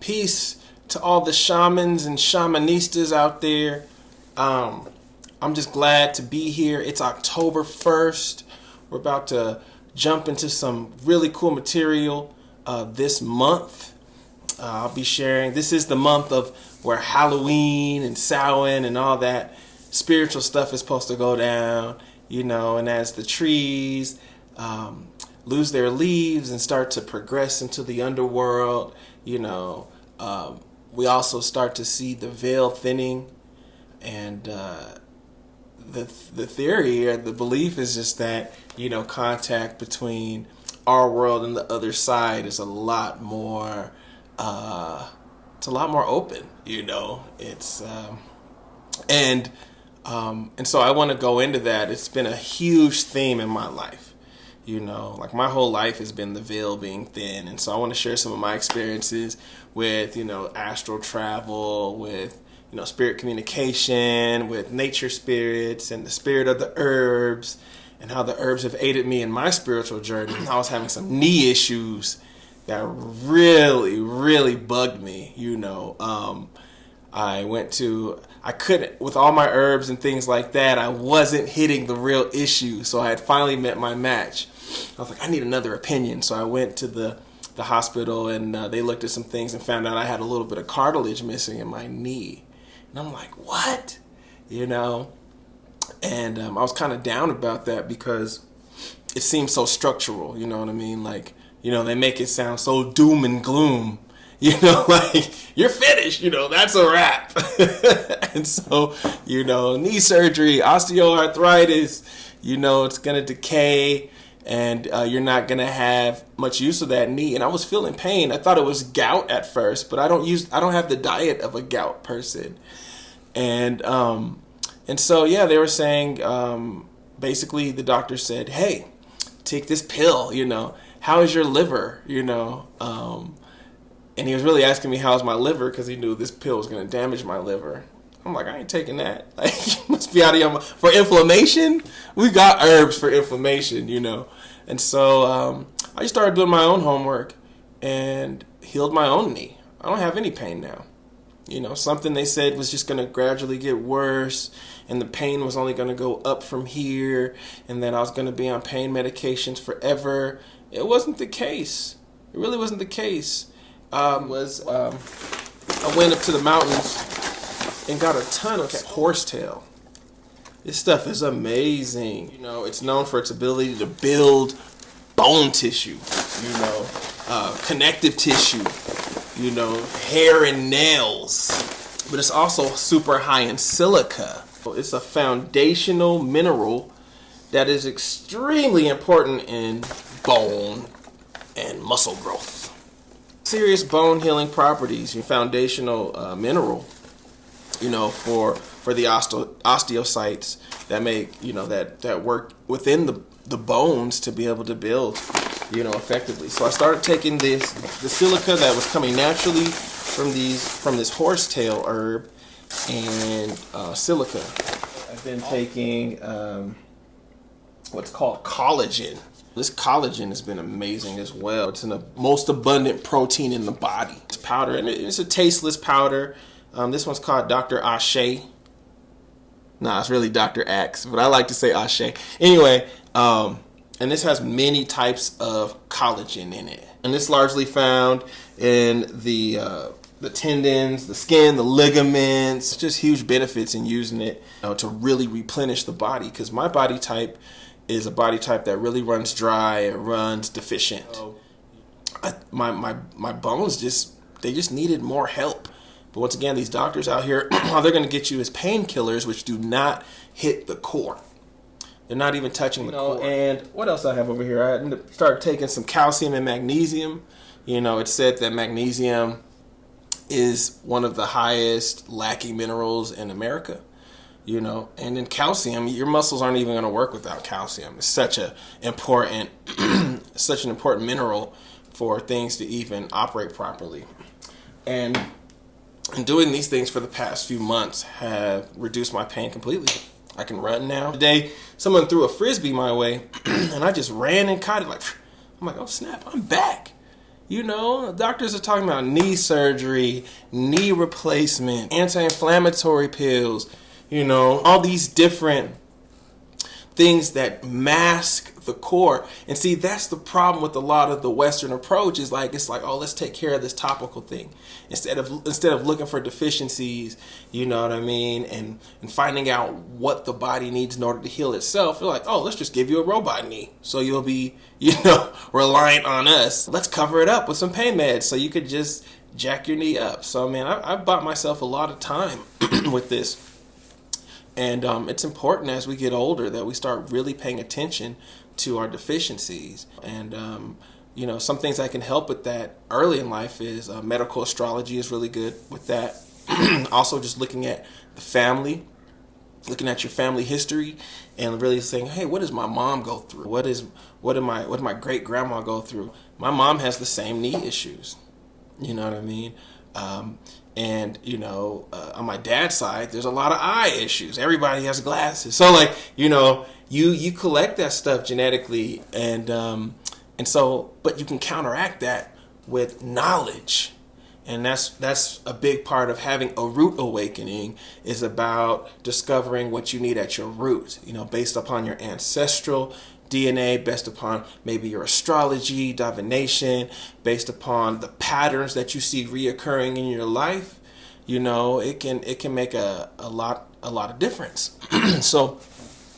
Peace to all the shamans and shamanistas out there. I'm just glad to be here. It's October 1st. We're about to jump into some really cool material this month. I'll be sharing. This is the month of where Halloween and Samhain and all that spiritual stuff is supposed to go down, you know, and as the trees lose their leaves and start to progress into the underworld, you know, we also start to see the veil thinning. And the theory or the belief is just that, you know, contact between our world and the other side is a lot more open, you know. It's and so I want to go into that. It's been a huge theme in my life, you know, like my whole life has been the veil being thin. And so I want to share some of my experiences with, you know, astral travel, with, you know, spirit communication, with nature spirits and the spirit of the herbs, and how the herbs have aided me in my spiritual journey. I was having some knee issues that really, really bugged me, you know. I couldn't, with all my herbs and things like that, I wasn't hitting the real issue. So I had finally met my match. I was like, I need another opinion. So I went to the hospital, and they looked at some things and found out I had a little bit of cartilage missing in my knee. And I'm like, what? You know? And I was kind of down about that because it seems so structural, you know what I mean? Like, you know, they make it sound so doom and gloom. You know, like, you're finished, you know, that's a wrap. And so, you know, knee surgery, osteoarthritis, you know, it's going to decay, and you're not going to have much use of that knee. And I was feeling pain. I thought it was gout at first, but I don't have the diet of a gout person. And so, yeah, they were saying, basically the doctor said, hey, take this pill, you know, how is your liver, you know, and he was really asking me how's my liver because he knew this pill was going to damage my liver. I'm like, I ain't taking that. Like, you must be out of your mind. For inflammation, we got herbs for inflammation, you know. And so I just started doing my own homework and healed my own knee. I don't have any pain now. You know, something they said was just going to gradually get worse, and the pain was only going to go up from here, and then I was going to be on pain medications forever. It wasn't the case. It really wasn't the case. I went up to the mountains and got a ton of horsetail. This stuff is amazing. You know, it's known for its ability to build bone tissue, you know, connective tissue, you know, hair and nails. But it's also super high in silica. It's a foundational mineral that is extremely important in bone and muscle growth. Serious bone healing properties, your foundational mineral, you know, for the osteocytes that make, you know, that work within the bones to be able to build, you know, effectively. So I started taking the silica that was coming naturally from this horsetail herb and silica. I've been taking what's called collagen. This collagen has been amazing as well. It's the most abundant protein in the body. It's powder, and it's a tasteless powder. This one's called Dr. Ashe. Nah, it's really Dr. Axe, but I like to say Ashe. Anyway, and this has many types of collagen in it. And it's largely found in the tendons, the skin, the ligaments. Just huge benefits in using it, you know, to really replenish the body, because my body type is a body type that really runs dry and runs deficient. My bones they just needed more help. But once again, these doctors out here, all they're going to get you is painkillers, which do not hit the core. They're not even touching the core. And what else I have over here? I started taking some calcium and magnesium. You know, it's said that magnesium is one of the highest lacking minerals in America. You know, and then calcium, your muscles aren't even going to work without calcium. It's such an important mineral for things to even operate properly. And doing these things for the past few months have reduced my pain completely. I can run now. Today, someone threw a Frisbee my way, and I just ran and caught it. I'm like, oh snap, I'm back. You know, doctors are talking about knee surgery, knee replacement, anti-inflammatory pills, you know, all these different things that mask the core. And see, that's the problem with a lot of the Western approach is like, it's like, oh, let's take care of this topical thing. Instead of looking for deficiencies, you know what I mean, and finding out what the body needs in order to heal itself, they're like, oh, let's just give you a robot knee. So you'll be, you know, reliant on us. Let's cover it up with some pain meds so you could just jack your knee up. So, man, I've bought myself a lot of time with this. And it's important as we get older that we start really paying attention to our deficiencies. And, you know, some things that can help with that early in life is medical astrology is really good with that. Also, just looking at the family, looking at your family history and really saying, hey, what does my mom go through? What did my great grandma go through? My mom has the same knee issues. You know what I mean? And, you know, on my dad's side, there's a lot of eye issues. Everybody has glasses. So, like, you know, you collect that stuff genetically. And so, but you can counteract that with knowledge. And that's a big part of having a root awakening, is about discovering what you need at your root, you know, based upon your ancestral DNA, based upon maybe your astrology, divination, based upon the patterns that you see reoccurring in your life. You know, it can make a lot of difference. So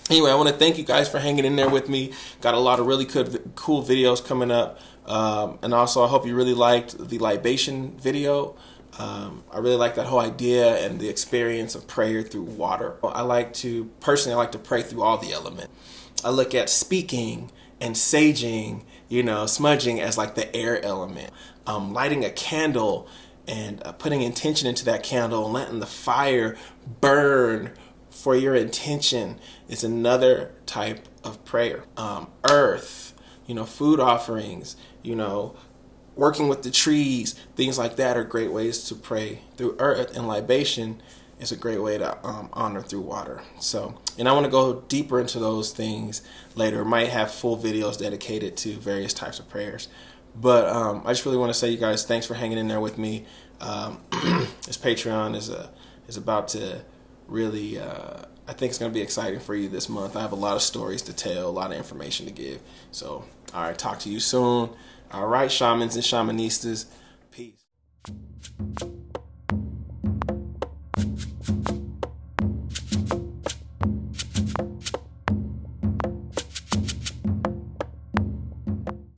anyway, I want to thank you guys for hanging in there with me. Got a lot of really cool videos coming up. And also, I hope you really liked the libation video. I really like that whole idea and the experience of prayer through water. I like to pray through all the elements. I look at speaking and saging, you know, smudging as like the air element. Lighting a candle and putting intention into that candle and letting the fire burn for your intention is another type of prayer. Earth, you know, food offerings, you know, working with the trees, things like that are great ways to pray through earth, and libation is a great way to honor through water. So, and I want to go deeper into those things later. Might have full videos dedicated to various types of prayers. But I just really want to say, you guys, thanks for hanging in there with me. This Patreon is about to really, I think it's going to be exciting for you this month. I have a lot of stories to tell, a lot of information to give. So, all right, talk to you soon. All right, shamans and shamanistas, peace.